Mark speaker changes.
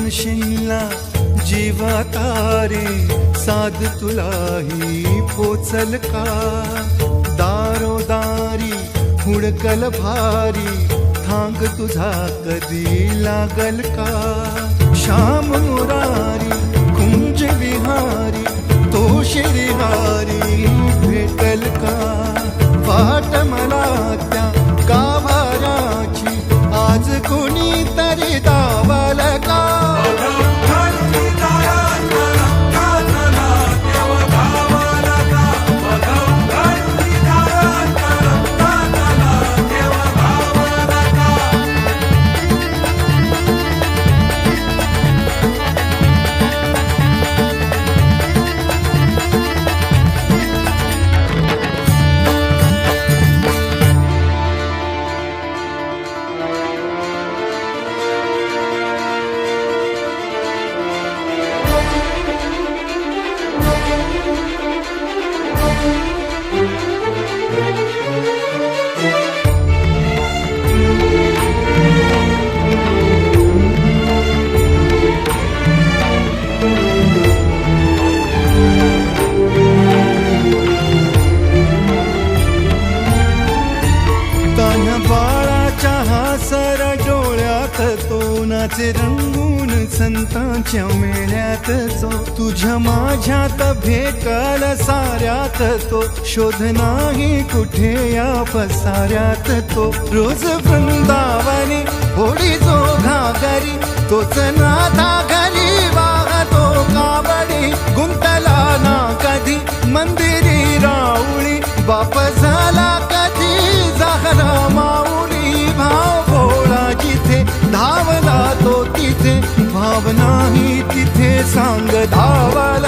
Speaker 1: म्हणशीला जीवा तारे साध तुलाही पोचल का दारोदारी हुडकल भारी थांग तुझा कधी लागल का श्याम मुरारी कुंज विहारी तो श्रीहारी भेटल का वाट मला त्या गाभाराची आज कोणी तरी दावल का सर डोळ्यात तो नाचे रंगून संतांच्या मेळ्यात जो तुझ्या माझ्यात भेटल साऱ्यात तो शोध नाही कुठे या पसाऱ्यात तो रोज वृंदावनी होडी जो घागरी तोच नाथा घरी वाहतो कावडी गुंतला ना कधी मंदिरी राऊळी बाप झाला कधी जाहरा माऊली भाव भोळा जिथे धावला तो तिथे भाव नाही तिथे सांग धावला